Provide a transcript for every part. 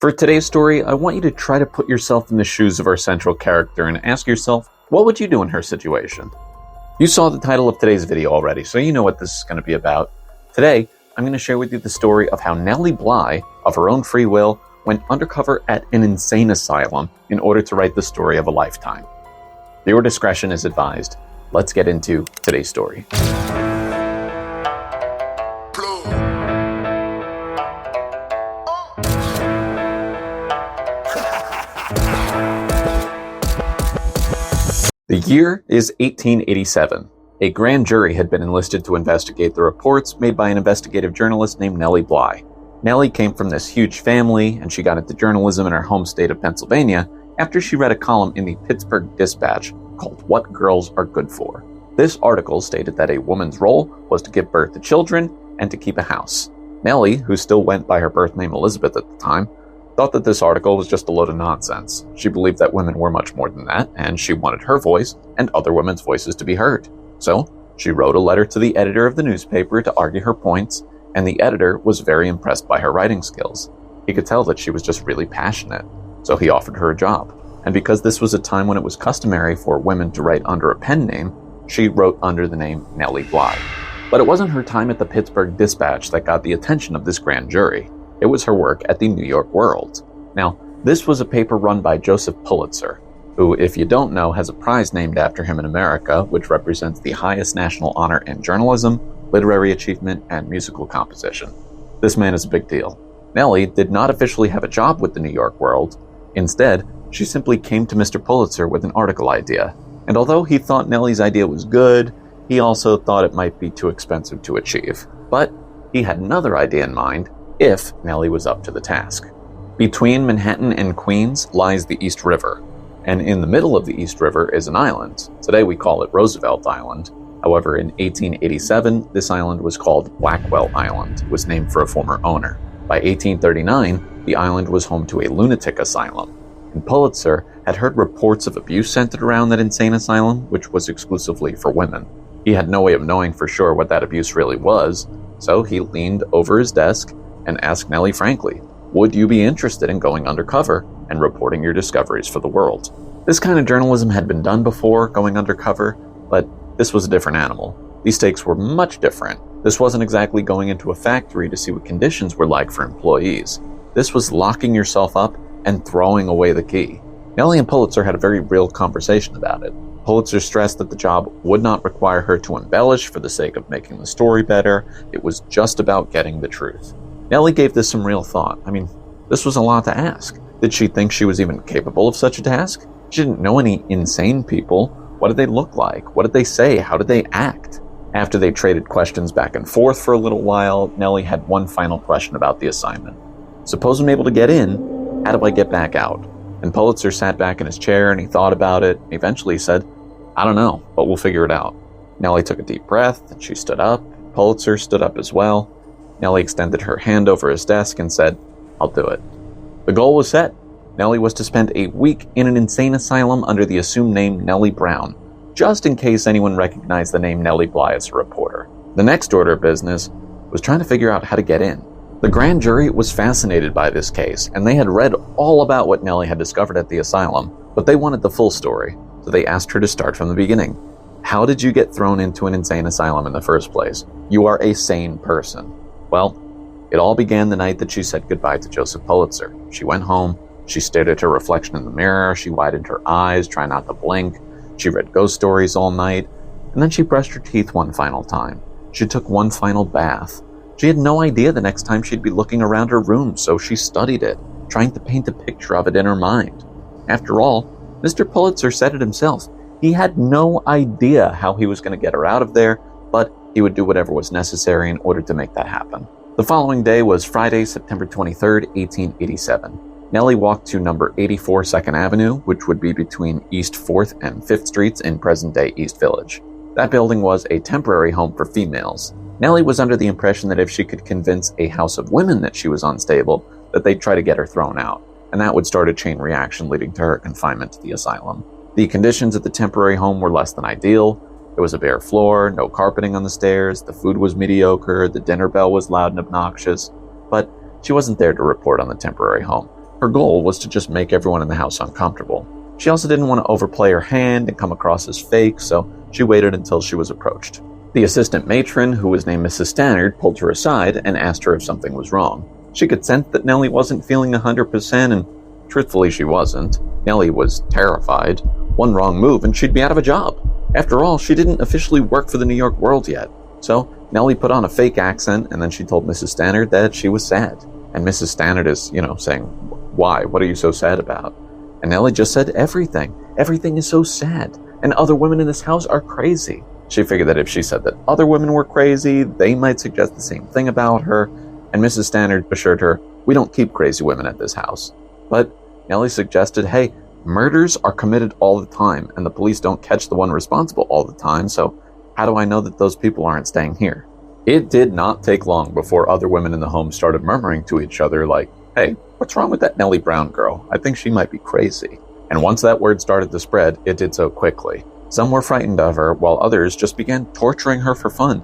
For today's story, I want you to try to put yourself in the shoes of our central character and ask yourself, what would you do in her situation? You saw the title of today's video already, so you know what this is going to be about. Today, I'm going to share with you the story of how Nellie Bly, of her own free will, went undercover at an insane asylum in order to write the story of a lifetime. Viewer discretion is advised. Let's get into today's story. The year is 1887. A grand jury had been enlisted to investigate the reports made by an investigative journalist named Nellie Bly. Nellie came from this huge family, and she got into journalism in her home state of Pennsylvania after she read a column in the Pittsburgh Dispatch called What Girls Are Good For. This article stated that a woman's role was to give birth to children and to keep a house. Nellie, who still went by her birth name Elizabeth at the time, thought that this article was just a load of nonsense. She believed that women were much more than that, and she wanted her voice and other women's voices to be heard. So, she wrote a letter to the editor of the newspaper to argue her points, and the editor was very impressed by her writing skills. He could tell that she was just really passionate, so he offered her a job. And because this was a time when it was customary for women to write under a pen name, she wrote under the name Nellie Bly. But it wasn't her time at the Pittsburgh Dispatch that got the attention of this grand jury. It was her work at the New York World. Now, this was a paper run by Joseph Pulitzer, who, if you don't know, has a prize named after him in America, which represents the highest national honor in journalism, literary achievement, and musical composition. This man is a big deal. Nellie did not officially have a job with the New York World. Instead, she simply came to Mr. Pulitzer with an article idea. And although he thought Nellie's idea was good, he also thought it might be too expensive to achieve. But he had another idea in mind, if Nellie was up to the task. Between Manhattan and Queens lies the East River, and in the middle of the East River is an island. Today we call it Roosevelt Island. However, in 1887, this island was called Blackwell Island. It was named for a former owner. By 1839, the island was home to a lunatic asylum, and Pulitzer had heard reports of abuse centered around that insane asylum, which was exclusively for women. He had no way of knowing for sure what that abuse really was, so he leaned over his desk and asked Nellie frankly, would you be interested in going undercover and reporting your discoveries for the world? This kind of journalism had been done before, going undercover, but this was a different animal. These stakes were much different. This wasn't exactly going into a factory to see what conditions were like for employees. This was locking yourself up and throwing away the key. Nellie and Pulitzer had a very real conversation about it. Pulitzer stressed that the job would not require her to embellish for the sake of making the story better. It was just about getting the truth. Nellie gave this some real thought. I mean, this was a lot to ask. Did she think she was even capable of such a task? She didn't know any insane people. What did they look like? What did they say? How did they act? After they traded questions back and forth for a little while, Nellie had one final question about the assignment. Suppose I'm able to get in, how do I get back out? And Pulitzer sat back in his chair and he thought about it. Eventually he said, I don't know, but we'll figure it out. Nellie took a deep breath and she stood up. Pulitzer stood up as well. Nellie extended her hand over his desk and said, I'll do it. The goal was set. Nellie was to spend a week in an insane asylum under the assumed name Nellie Brown, just in case anyone recognized the name Nellie Bly as a reporter. The next order of business was trying to figure out how to get in. The grand jury was fascinated by this case, and they had read all about what Nellie had discovered at the asylum, but they wanted the full story, so they asked her to start from the beginning. How did you get thrown into an insane asylum in the first place? You are a sane person. Well, it all began the night that she said goodbye to Joseph Pulitzer. She went home, she stared at her reflection in the mirror, she widened her eyes, trying not to blink, she read ghost stories all night, and then she brushed her teeth one final time. She took one final bath. She had no idea the next time she'd be looking around her room, so she studied it, trying to paint a picture of it in her mind. After all, Mr. Pulitzer said it himself. He had no idea how he was going to get her out of there, but he would do whatever was necessary in order to make that happen. The following day was Friday, September 23rd, 1887. Nellie walked to number 84 2nd Avenue, which would be between East 4th and 5th Streets in present-day East Village. That building was a temporary home for females. Nellie was under the impression that if she could convince a house of women that she was unstable, that they'd try to get her thrown out, and that would start a chain reaction leading to her confinement to the asylum. The conditions at the temporary home were less than ideal. There was a bare floor, no carpeting on the stairs, the food was mediocre, the dinner bell was loud and obnoxious, but she wasn't there to report on the temporary home. Her goal was to just make everyone in the house uncomfortable. She also didn't want to overplay her hand and come across as fake, so she waited until she was approached. The assistant matron, who was named Mrs. Stannard, pulled her aside and asked her if something was wrong. She could sense that Nellie wasn't feeling 100%, and truthfully she wasn't. Nellie was terrified. One wrong move and she'd be out of a job. After all, she didn't officially work for the New York World yet. So Nellie put on a fake accent, and then she told Mrs. Stannard that she was sad. And Mrs. Stannard is, saying, "Why? What are you so sad about?" And Nellie just said, "Everything. Everything is so sad. And other women in this house are crazy." She figured that if she said that other women were crazy, they might suggest the same thing about her. And Mrs. Stannard assured her, "We don't keep crazy women at this house." But Nellie suggested, "Hey, murders are committed all the time, and the police don't catch the one responsible all the time, so how do I know that those people aren't staying here?" It did not take long before other women in the home started murmuring to each other like, "Hey, what's wrong with that Nellie Brown girl? I think she might be crazy." And once that word started to spread, it did so quickly. Some were frightened of her, while others just began torturing her for fun.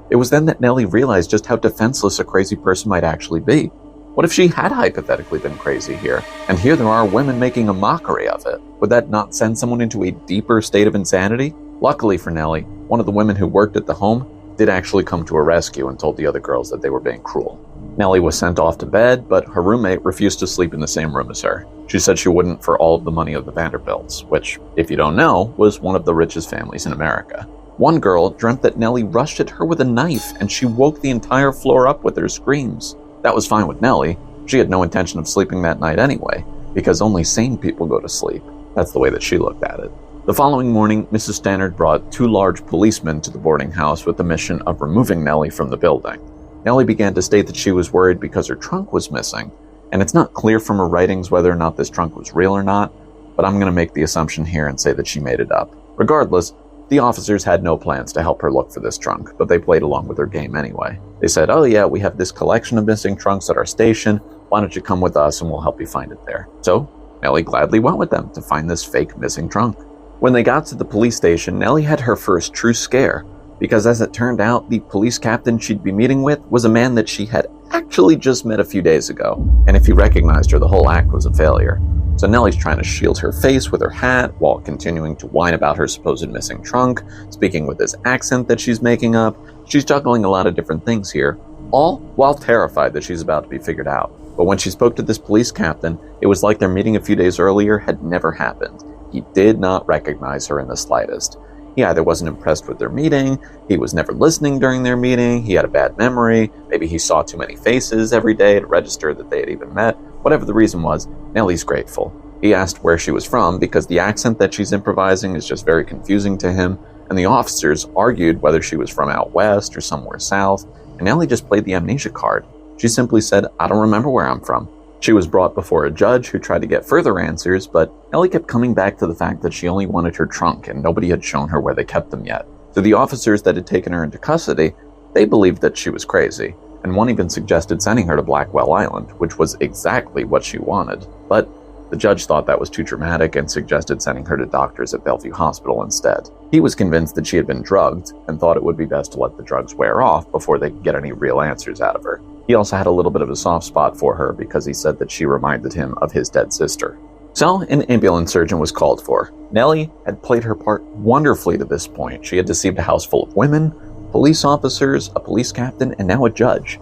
It was then that Nellie realized just how defenseless a crazy person might actually be. What if she had hypothetically been crazy here? And here there are women making a mockery of it. Would that not send someone into a deeper state of insanity? Luckily for Nellie, one of the women who worked at the home did actually come to her rescue and told the other girls that they were being cruel. Nellie was sent off to bed, but her roommate refused to sleep in the same room as her. She said she wouldn't for all of the money of the Vanderbilts, which, if you don't know, was one of the richest families in America. One girl dreamt that Nellie rushed at her with a knife, and she woke the entire floor up with her screams. That was fine with Nellie. She had no intention of sleeping that night anyway, because only sane people go to sleep. That's the way that she looked at it. The following morning, Mrs. Stannard brought 2 large policemen to the boarding house with the mission of removing Nellie from the building. Nellie began to state that she was worried because her trunk was missing, and it's not clear from her writings whether or not this trunk was real or not, but I'm going to make the assumption here and say that she made it up. Regardless, the officers had no plans to help her look for this trunk, but they played along with her game anyway. They said, "Oh yeah, we have this collection of missing trunks at our station. Why don't you come with us and we'll help you find it there?" So Nellie gladly went with them to find this fake missing trunk. When they got to the police station, Nellie had her first true scare, because as it turned out, the police captain she'd be meeting with was a man that she had actually just met a few days ago, and if he recognized her, the whole act was a failure. So Nellie's trying to shield her face with her hat while continuing to whine about her supposed missing trunk, speaking with this accent that she's making up. She's juggling a lot of different things here, all while terrified that she's about to be figured out. But when she spoke to this police captain, it was like their meeting a few days earlier had never happened. He did not recognize her in the slightest. He either wasn't impressed with their meeting, he was never listening during their meeting, he had a bad memory, maybe he saw too many faces every day to register that they had even met. Whatever the reason was, Nellie's grateful. He asked where she was from because the accent that she's improvising is just very confusing to him, and the officers argued whether she was from out west or somewhere south, and Nellie just played the amnesia card. She simply said, "I don't remember where I'm from." She was brought before a judge who tried to get further answers, but Nellie kept coming back to the fact that she only wanted her trunk and nobody had shown her where they kept them yet. To the officers that had taken her into custody, they believed that she was crazy, and one even suggested sending her to Blackwell Island, which was exactly what she wanted. But the judge thought that was too dramatic and suggested sending her to doctors at Bellevue Hospital instead. He was convinced that she had been drugged and thought it would be best to let the drugs wear off before they could get any real answers out of her. He also had a little bit of a soft spot for her because he said that she reminded him of his dead sister. So an ambulance surgeon was called for. Nellie had played her part wonderfully to this point. She had deceived a house full of women, police officers, a police captain, and now a judge.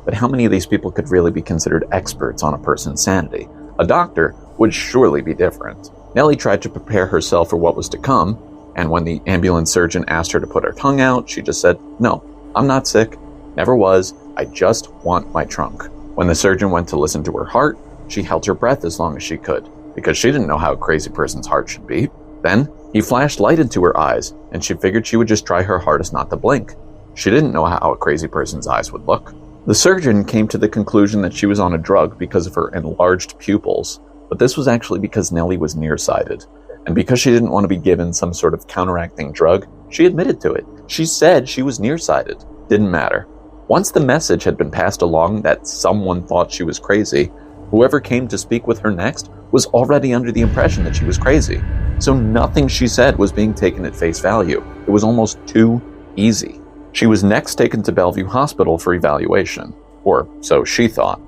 But how many of these people could really be considered experts on a person's sanity? A doctor would surely be different. Nellie tried to prepare herself for what was to come, and when the ambulance surgeon asked her to put her tongue out, she just said, "No, I'm not sick. Never was. I just want my trunk." When the surgeon went to listen to her heart, she held her breath as long as she could, because she didn't know how a crazy person's heart should beat. Then, he flashed light into her eyes, and she figured she would just try her hardest not to blink. She didn't know how a crazy person's eyes would look. The surgeon came to the conclusion that she was on a drug because of her enlarged pupils, but this was actually because Nellie was nearsighted. And because she didn't want to be given some sort of counteracting drug, she admitted to it. She said she was nearsighted. Didn't matter. Once the message had been passed along that someone thought she was crazy, whoever came to speak with her next was already under the impression that she was crazy. So nothing she said was being taken at face value. It was almost too easy. She was next taken to Bellevue Hospital for evaluation, or so she thought.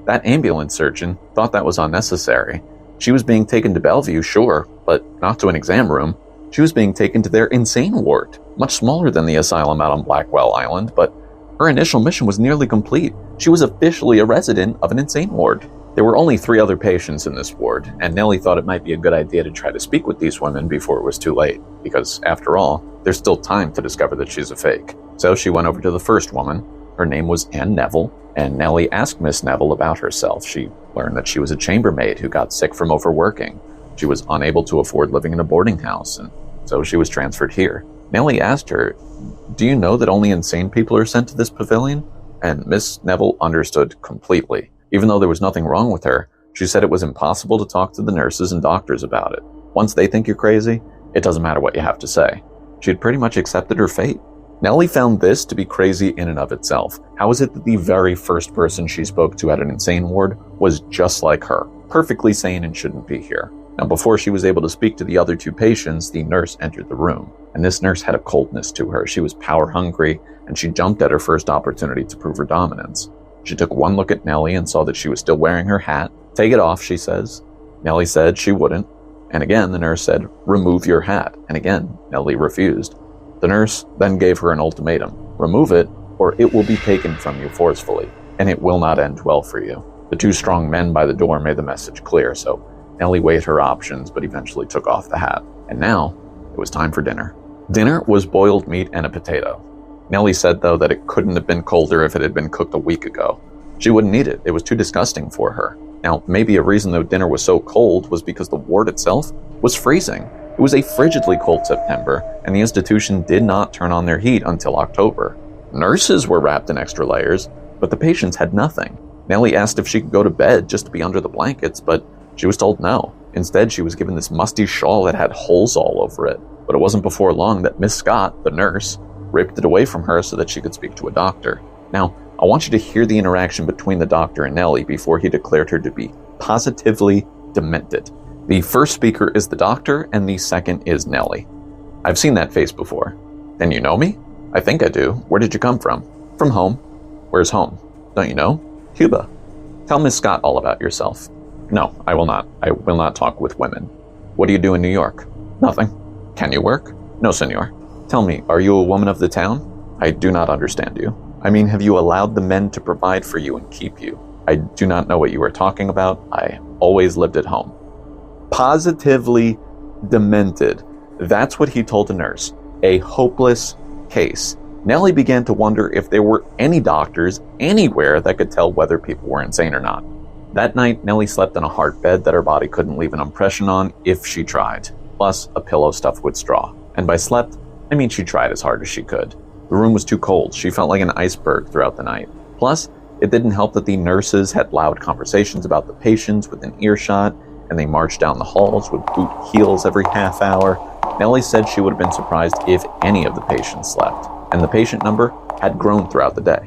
That ambulance surgeon thought that was unnecessary. She was being taken to Bellevue, sure, but not to an exam room. She was being taken to their insane ward, much smaller than the asylum out on Blackwell Island, but her initial mission was nearly complete. She was officially a resident of an insane ward. There were only 3 other patients in this ward, and Nellie thought it might be a good idea to try to speak with these women before it was too late, because, after all, there's still time to discover that she's a fake. So she went over to the first woman. Her name was Ann Neville, and Nellie asked Miss Neville about herself. She learned that she was a chambermaid who got sick from overworking. She was unable to afford living in a boarding house, and so she was transferred here. Nellie asked her, "Do you know that only insane people are sent to this pavilion?" And Miss Neville understood completely. Even though there was nothing wrong with her, she said it was impossible to talk to the nurses and doctors about it. Once they think you're crazy, it doesn't matter what you have to say. She had pretty much accepted her fate. Nellie found this to be crazy in and of itself. How is it that the very first person she spoke to at an insane ward was just like her, perfectly sane and shouldn't be here? Now, before she was able to speak to the other 2 patients, the nurse entered the room. And this nurse had a coldness to her. She was power hungry, and she jumped at her first opportunity to prove her dominance. She took one look at Nellie and saw that she was still wearing her hat. "Take it off," she says. Nellie said she wouldn't. And again, the nurse said, "Remove your hat." And again, Nellie refused. The nurse then gave her an ultimatum. "Remove it, or it will be taken from you forcefully, and it will not end well for you." The 2 strong men by the door made the message clear, so Nellie weighed her options, but eventually took off the hat. And now, it was time for dinner. Dinner was boiled meat and a potato. Nellie said, though, that it couldn't have been colder if it had been cooked a week ago. She wouldn't eat it. It was too disgusting for her. Now, maybe a reason though dinner was so cold was because the ward itself was freezing. It was a frigidly cold September, and the institution did not turn on their heat until October. Nurses were wrapped in extra layers, but the patients had nothing. Nellie asked if she could go to bed just to be under the blankets, but she was told no. Instead, she was given this musty shawl that had holes all over it. But it wasn't before long that Miss Scott, the nurse, ripped it away from her so that she could speak to a doctor. Now, I want you to hear the interaction between the doctor and Nellie before he declared her to be positively demented. The first speaker is the doctor, and the second is Nellie. "I've seen that face before." "Then you know me?" "I think I do. Where did you come from?" "From home." "Where's home?" "Don't you know?" "Cuba." "Tell Miss Scott all about yourself." "No, I will not. I will not talk with women." "What do you do in New York?" "Nothing." "Can you work?" "No, senor." "Tell me, are you a woman of the town?" "I do not understand you." "I mean, have you allowed the men to provide for you and keep you?" "I do not know what you are talking about. I always lived at home." Positively demented. That's what he told the nurse. A hopeless case. Nellie began to wonder if there were any doctors anywhere that could tell whether people were insane or not. That night, Nellie slept in a hard bed that her body couldn't leave an impression on if she tried, plus a pillow stuffed with straw. And by slept, I mean she tried as hard as she could. The room was too cold. She felt like an iceberg throughout the night. Plus, it didn't help that the nurses had loud conversations about the patients within earshot, and they marched down the halls with boot heels every half hour. Nellie said she would have been surprised if any of the patients slept, and the patient number had grown throughout the day.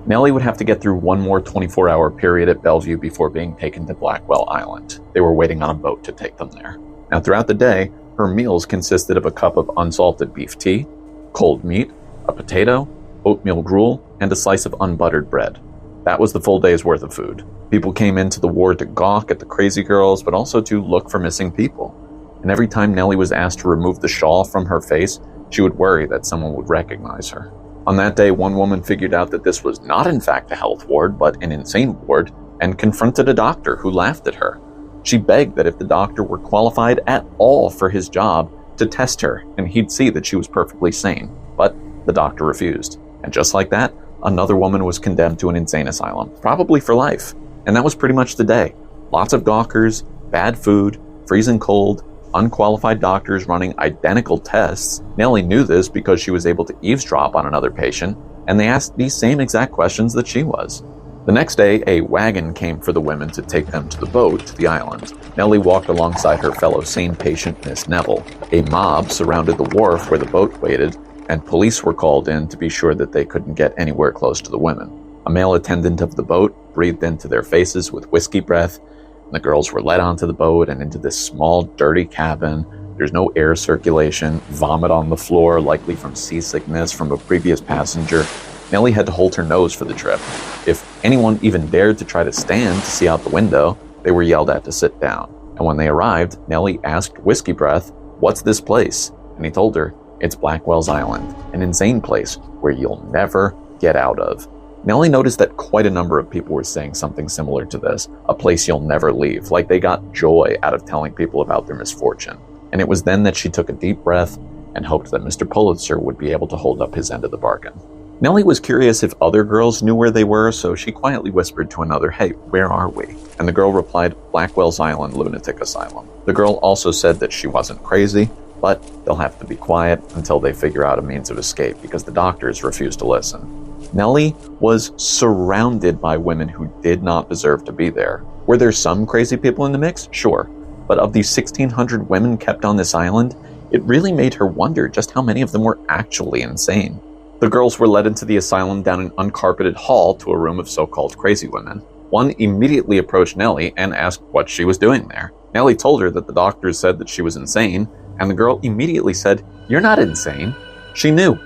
Nellie would have to get through one more 24-hour period at Bellevue before being taken to Blackwell Island. They were waiting on a boat to take them there. Now, throughout the day, her meals consisted of a cup of unsalted beef tea, cold meat, a potato, oatmeal gruel, and a slice of unbuttered bread. That was the full day's worth of food. People came into the ward to gawk at the crazy girls, but also to look for missing people. And every time Nellie was asked to remove the shawl from her face, she would worry that someone would recognize her. On that day, one woman figured out that this was not in fact a health ward, but an insane ward, and confronted a doctor who laughed at her. She begged that if the doctor were qualified at all for his job, to test her, and he'd see that she was perfectly sane. But the doctor refused. And just like that, another woman was condemned to an insane asylum, probably for life. And that was pretty much the day. Lots of gawkers, bad food, freezing cold, unqualified doctors running identical tests. Nellie knew this because she was able to eavesdrop on another patient, and they asked these same exact questions that she was. The next day, a wagon came for the women to take them to the boat to the island. Nellie walked alongside her fellow sane patient, Miss Neville. A mob surrounded the wharf where the boat waited, and police were called in to be sure that they couldn't get anywhere close to the women. A male attendant of the boat breathed into their faces with whiskey breath, and the girls were led onto the boat and into this small, dirty cabin. There's no air circulation, vomit on the floor, likely from seasickness from a previous passenger. Nellie had to hold her nose for the trip. If anyone even dared to try to stand to see out the window, they were yelled at to sit down. And when they arrived, Nellie asked Whiskey Breath, "What's this place?" And he told her, "It's Blackwell's Island, an insane place where you'll never get out of." Nellie noticed that quite a number of people were saying something similar to this, a place you'll never leave, like they got joy out of telling people about their misfortune. And it was then that she took a deep breath and hoped that Mr. Pulitzer would be able to hold up his end of the bargain. Nellie was curious if other girls knew where they were, so she quietly whispered to another, "Hey, where are we?" And the girl replied, "Blackwell's Island Lunatic Asylum." The girl also said that she wasn't crazy, but they'll have to be quiet until they figure out a means of escape because the doctors refused to listen. Nellie was surrounded by women who did not deserve to be there. Were there some crazy people in the mix? Sure. But of these 1,600 women kept on this island, it really made her wonder just how many of them were actually insane. The girls were led into the asylum down an uncarpeted hall to a room of so-called crazy women. One immediately approached Nellie and asked what she was doing there. Nellie told her that the doctors said that she was insane, and the girl immediately said, "You're not insane." She knew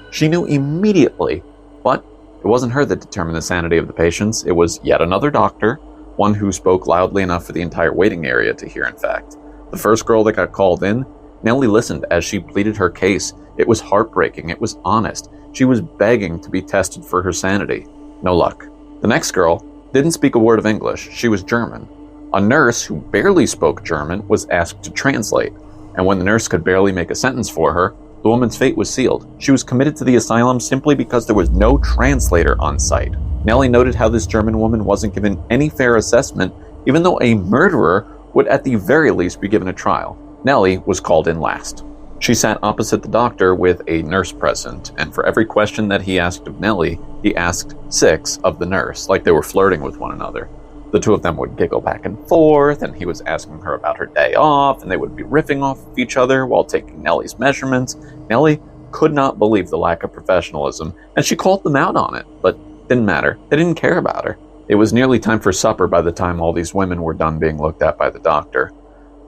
immediately. But it wasn't her that determined the sanity of the patients. It was yet another doctor, one who spoke loudly enough for the entire waiting area to hear, in fact. The first girl that got called in, Nellie listened as she pleaded her case. It was heartbreaking. It was honest. She was begging to be tested for her sanity. No luck. The next girl didn't speak a word of English. She was German. A nurse who barely spoke German was asked to translate. And when the nurse could barely make a sentence for her, the woman's fate was sealed. She was committed to the asylum simply because there was no translator on site. Nellie noted how this German woman wasn't given any fair assessment, even though a murderer would at the very least be given a trial. Nellie was called in last. She sat opposite the doctor with a nurse present, and for every question that he asked of Nellie, he asked 6 of the nurse, like they were flirting with one another. The two of them would giggle back and forth, and he was asking her about her day off, and they would be riffing off of each other while taking Nellie's measurements. Nellie could not believe the lack of professionalism, and she called them out on it, but didn't matter. They didn't care about her. It was nearly time for supper by the time all these women were done being looked at by the doctor.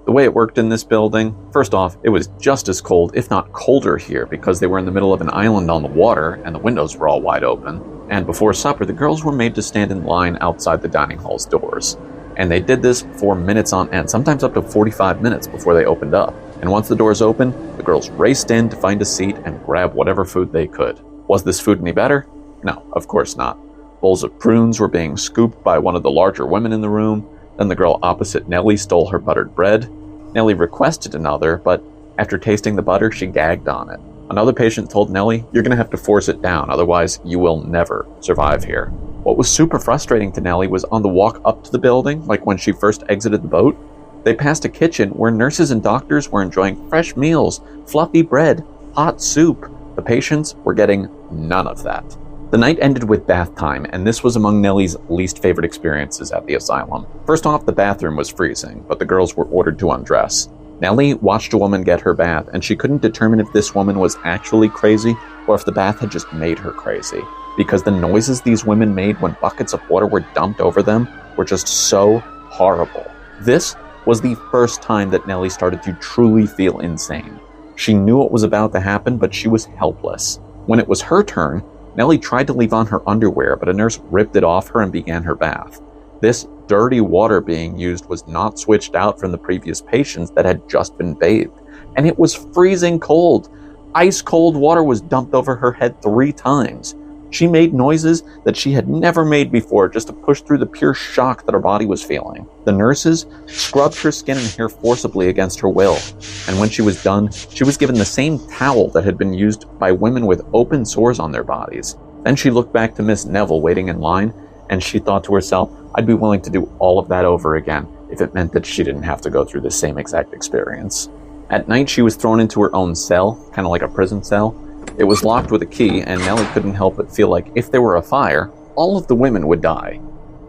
The way it worked in this building, first off, it was just as cold, if not colder here, because they were in the middle of an island on the water, and the windows were all wide open. And before supper, the girls were made to stand in line outside the dining hall's doors. And they did this for minutes on end, sometimes up to 45 minutes before they opened up. And once the doors opened, the girls raced in to find a seat and grab whatever food they could. Was this food any better? No, of course not. Bowls of prunes were being scooped by one of the larger women in the room. Then the girl opposite Nellie stole her buttered bread. Nellie requested another, but after tasting the butter, she gagged on it. Another patient told Nellie, "You're going to have to force it down, otherwise you will never survive here." What was super frustrating to Nellie was on the walk up to the building, like when she first exited the boat, they passed a kitchen where nurses and doctors were enjoying fresh meals, fluffy bread, hot soup. The patients were getting none of that. The night ended with bath time, and this was among Nellie's least favorite experiences at the asylum. First off, the bathroom was freezing, but the girls were ordered to undress. Nellie watched a woman get her bath, and she couldn't determine if this woman was actually crazy or if the bath had just made her crazy, because the noises these women made when buckets of water were dumped over them were just so horrible. This was the first time that Nellie started to truly feel insane. She knew what was about to happen, but she was helpless. When it was her turn, Nellie tried to leave on her underwear, but a nurse ripped it off her and began her bath. This dirty water being used was not switched out from the previous patients that had just been bathed, and it was freezing cold. Ice cold water was dumped over her head 3 times. She made noises that she had never made before just to push through the pure shock that her body was feeling. The nurses scrubbed her skin and hair forcibly against her will, and when she was done, she was given the same towel that had been used by women with open sores on their bodies. Then she looked back to Miss Neville waiting in line, and she thought to herself, I'd be willing to do all of that over again if it meant that she didn't have to go through the same exact experience. At night, she was thrown into her own cell, kind of like a prison cell. It was locked with a key, and Nellie couldn't help but feel like if there were a fire, all of the women would die.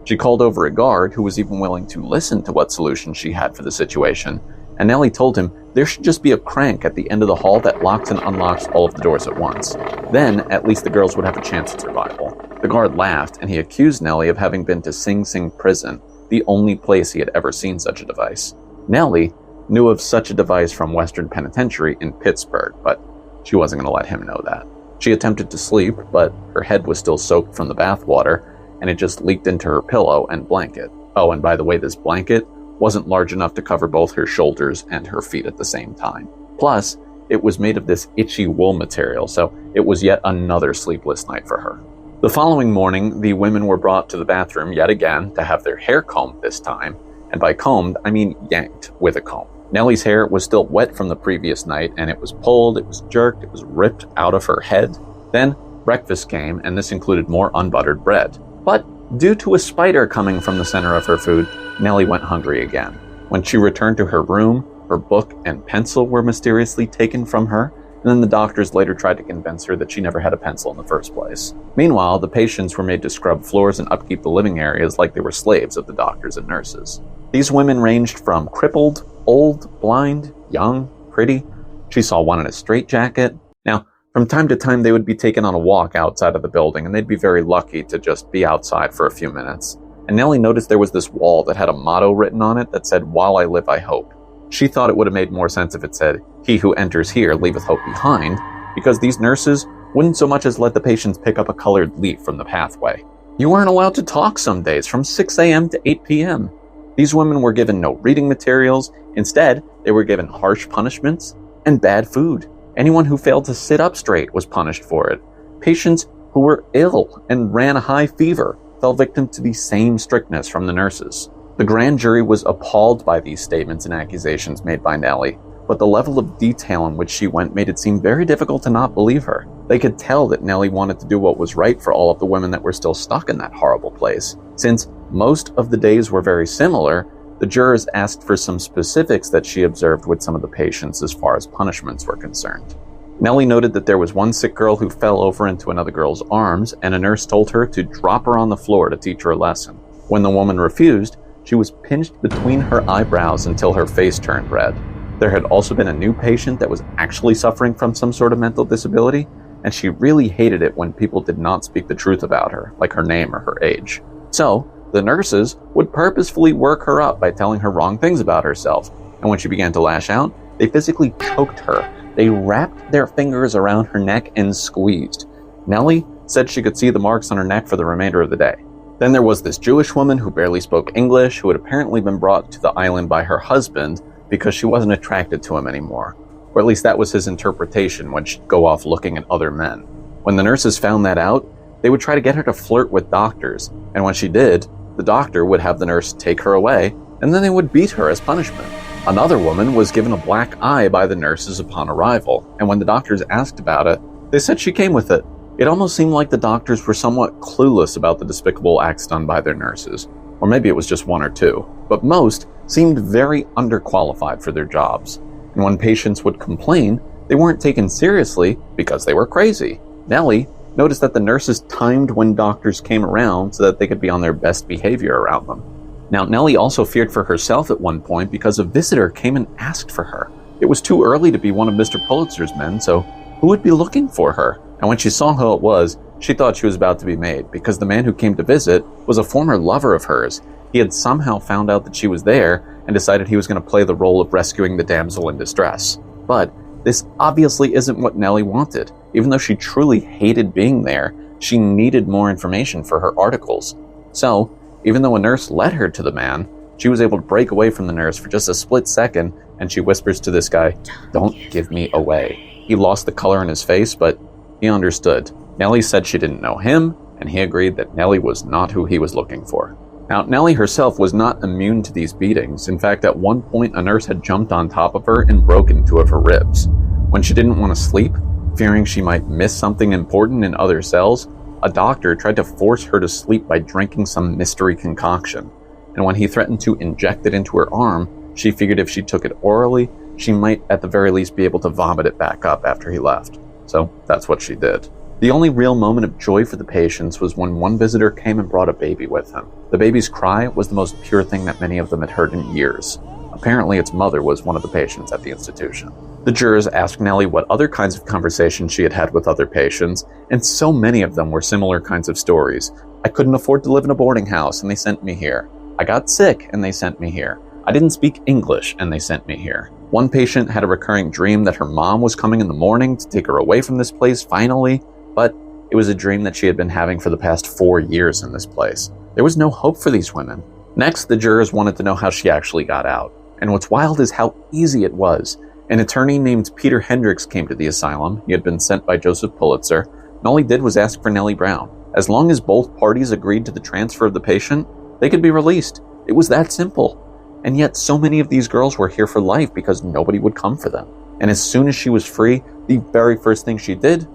She called over a guard who was even willing to listen to what solution she had for the situation, and Nellie told him there should just be a crank at the end of the hall that locks and unlocks all of the doors at once. Then, at least the girls would have a chance at survival. The guard laughed, and he accused Nellie of having been to Sing Sing prison, the only place he had ever seen such a device. Nellie knew of such a device from Western Penitentiary in Pittsburgh, but she wasn't going to let him know that. She attempted to sleep, but her head was still soaked from the bath water, and it just leaked into her pillow and blanket. Oh, and by the way, this blanket wasn't large enough to cover both her shoulders and her feet at the same time. Plus, it was made of this itchy wool material, so it was yet another sleepless night for her. The following morning, the women were brought to the bathroom yet again to have their hair combed this time, and by combed, I mean yanked with a comb. Nellie's hair was still wet from the previous night, and it was pulled, it was jerked, it was ripped out of her head. Then breakfast came, and this included more unbuttered bread. But due to a spider coming from the center of her food, Nellie went hungry again. When she returned to her room, her book and pencil were mysteriously taken from her, and then the doctors later tried to convince her that she never had a pencil in the first place. Meanwhile, the patients were made to scrub floors and upkeep the living areas like they were slaves of the doctors and nurses. These women ranged from crippled, old, blind, young, pretty. She saw one in a straitjacket. Now, from time to time, they would be taken on a walk outside of the building, and they'd be very lucky to just be outside for a few minutes. And Nellie noticed there was this wall that had a motto written on it that said, "While I live, I hope." She thought it would have made more sense if it said, "He who enters here leaveth hope behind," because these nurses wouldn't so much as let the patients pick up a colored leaf from the pathway. You weren't allowed to talk some days from 6 a.m. to 8 p.m. These women were given no reading materials. Instead, they were given harsh punishments and bad food. Anyone who failed to sit up straight was punished for it. Patients who were ill and ran a high fever fell victim to the same strictness from the nurses. The grand jury was appalled by these statements and accusations made by Nellie, but the level of detail in which she went made it seem very difficult to not believe her. They could tell that Nellie wanted to do what was right for all of the women that were still stuck in that horrible place. Since most of the days were very similar, the jurors asked for some specifics that she observed with some of the patients as far as punishments were concerned. Nellie noted that there was one sick girl who fell over into another girl's arms, and a nurse told her to drop her on the floor to teach her a lesson. When the woman refused, she was pinched between her eyebrows until her face turned red. There had also been a new patient that was actually suffering from some sort of mental disability, and she really hated it when people did not speak the truth about her, like her name or her age. So, the nurses would purposefully work her up by telling her wrong things about herself, and when she began to lash out, they physically choked her. They wrapped their fingers around her neck and squeezed. Nellie said she could see the marks on her neck for the remainder of the day. Then there was this Jewish woman who barely spoke English, who had apparently been brought to the island by her husband because she wasn't attracted to him anymore. Or at least that was his interpretation when she'd go off looking at other men. When the nurses found that out, they would try to get her to flirt with doctors, and when she did, the doctor would have the nurse take her away, and then they would beat her as punishment. Another woman was given a black eye by the nurses upon arrival, and when the doctors asked about it, they said she came with it. It almost seemed like the doctors were somewhat clueless about the despicable acts done by their nurses. Or maybe it was just one or two, but most seemed very underqualified for their jobs. And when patients would complain, they weren't taken seriously because they were crazy. Nellie noticed that the nurses timed when doctors came around so that they could be on their best behavior around them. Now, Nellie also feared for herself at one point because a visitor came and asked for her. It was too early to be one of Mr. Pulitzer's men, so who would be looking for her? And when she saw who it was, she thought she was about to be made because the man who came to visit was a former lover of hers. He had somehow found out that she was there and decided he was going to play the role of rescuing the damsel in distress. But this obviously isn't what Nellie wanted. Even though she truly hated being there, she needed more information for her articles. So, even though a nurse led her to the man, she was able to break away from the nurse for just a split second, and she whispers to this guy, "Don't give me away." He lost the color in his face, but he understood. Nellie said she didn't know him, and he agreed that Nellie was not who he was looking for. Now, Nellie herself was not immune to these beatings. In fact, at one point, a nurse had jumped on top of her and broken 2 of her ribs. When she didn't want to sleep, fearing she might miss something important in other cells, a doctor tried to force her to sleep by drinking some mystery concoction. And when he threatened to inject it into her arm, she figured if she took it orally, she might at the very least be able to vomit it back up after he left. So that's what she did. The only real moment of joy for the patients was when one visitor came and brought a baby with him. The baby's cry was the most pure thing that many of them had heard in years. Apparently its mother was one of the patients at the institution. The jurors asked Nellie what other kinds of conversations she had had with other patients, and so many of them were similar kinds of stories. I couldn't afford to live in a boarding house, and they sent me here. I got sick, and they sent me here. I didn't speak English, and they sent me here. One patient had a recurring dream that her mom was coming in the morning to take her away from this place finally, but It was a dream that she had been having for the past 4 years in this place. There was no hope for these women. Next, the jurors wanted to know how she actually got out. And what's wild is how easy it was. An attorney named Peter Hendricks came to the asylum. He had been sent by Joseph Pulitzer, and all he did was ask for Nellie Brown. As long as both parties agreed to the transfer of the patient, they could be released. It was that simple. And yet so many of these girls were here for life because nobody would come for them. And as soon as she was free, the very first thing she did,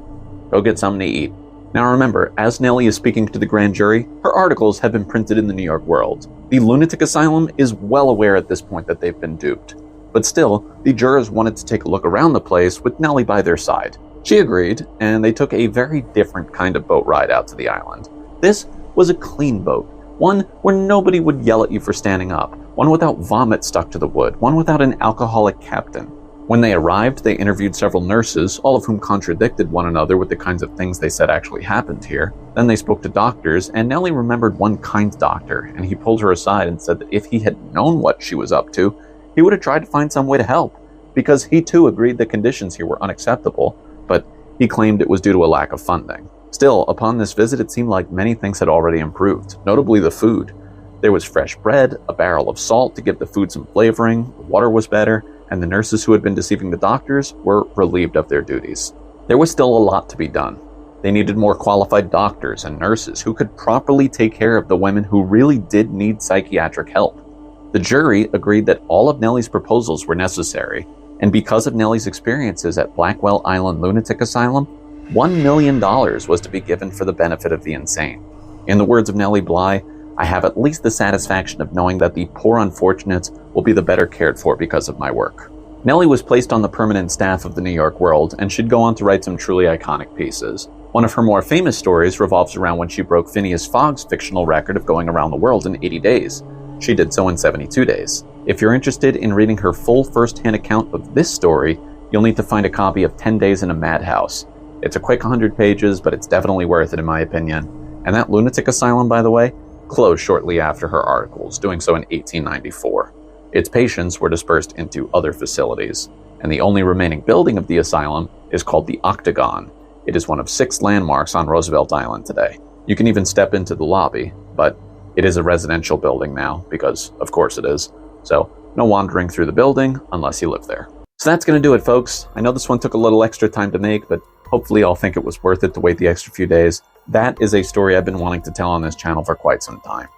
go get something to eat. Now remember, as Nellie is speaking to the grand jury, her articles have been printed in the New York World. The Lunatic Asylum is well aware at this point that they've been duped. But still, the jurors wanted to take a look around the place with Nellie by their side. She agreed, and they took a very different kind of boat ride out to the island. This was a clean boat, one where nobody would yell at you for standing up, one without vomit stuck to the wood, one without an alcoholic captain. When they arrived, they interviewed several nurses, all of whom contradicted one another with the kinds of things they said actually happened here. Then they spoke to doctors, and Nellie remembered one kind doctor, and he pulled her aside and said that if he had known what she was up to, he would have tried to find some way to help, because he too agreed the conditions here were unacceptable, but he claimed it was due to a lack of funding. Still, upon this visit, it seemed like many things had already improved, notably the food. There was fresh bread, a barrel of salt to give the food some flavoring, the water was better, and the nurses who had been deceiving the doctors were relieved of their duties. There was still a lot to be done. They needed more qualified doctors and nurses who could properly take care of the women who really did need psychiatric help. The jury agreed that all of Nellie's proposals were necessary, and because of Nellie's experiences at Blackwell Island Lunatic Asylum, $1 million was to be given for the benefit of the insane. In the words of Nellie Bly, I have at least the satisfaction of knowing that the poor unfortunates will be the better cared for because of my work. Nellie was placed on the permanent staff of the New York World, and she'd go on to write some truly iconic pieces. One of her more famous stories revolves around when she broke Phineas Fogg's fictional record of going around the world in 80 days. She did so in 72 days. If you're interested in reading her full first-hand account of this story, you'll need to find a copy of 10 Days in a Madhouse. It's a quick 100 pages, but it's definitely worth it in my opinion. And that lunatic asylum, by the way, closed shortly after her articles, doing so in 1894. Its patients were dispersed into other facilities, and the only remaining building of the asylum is called the Octagon. It is one of 6 landmarks on Roosevelt Island today. You can even step into the lobby, but it is a residential building now, because of course it is. So no wandering through the building unless you live there. So that's going to do it, folks. I know this one took a little extra time to make, but hopefully y'all think it was worth it to wait the extra few days. That is a story I've been wanting to tell on this channel for quite some time.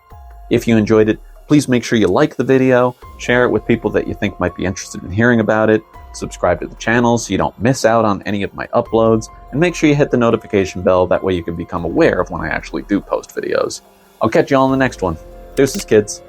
If you enjoyed it, please make sure you like the video, share it with people that you think might be interested in hearing about it, subscribe to the channel so you don't miss out on any of my uploads, and make sure you hit the notification bell, that way you can become aware of when I actually do post videos. I'll catch you all in the next one. Deuces, kids.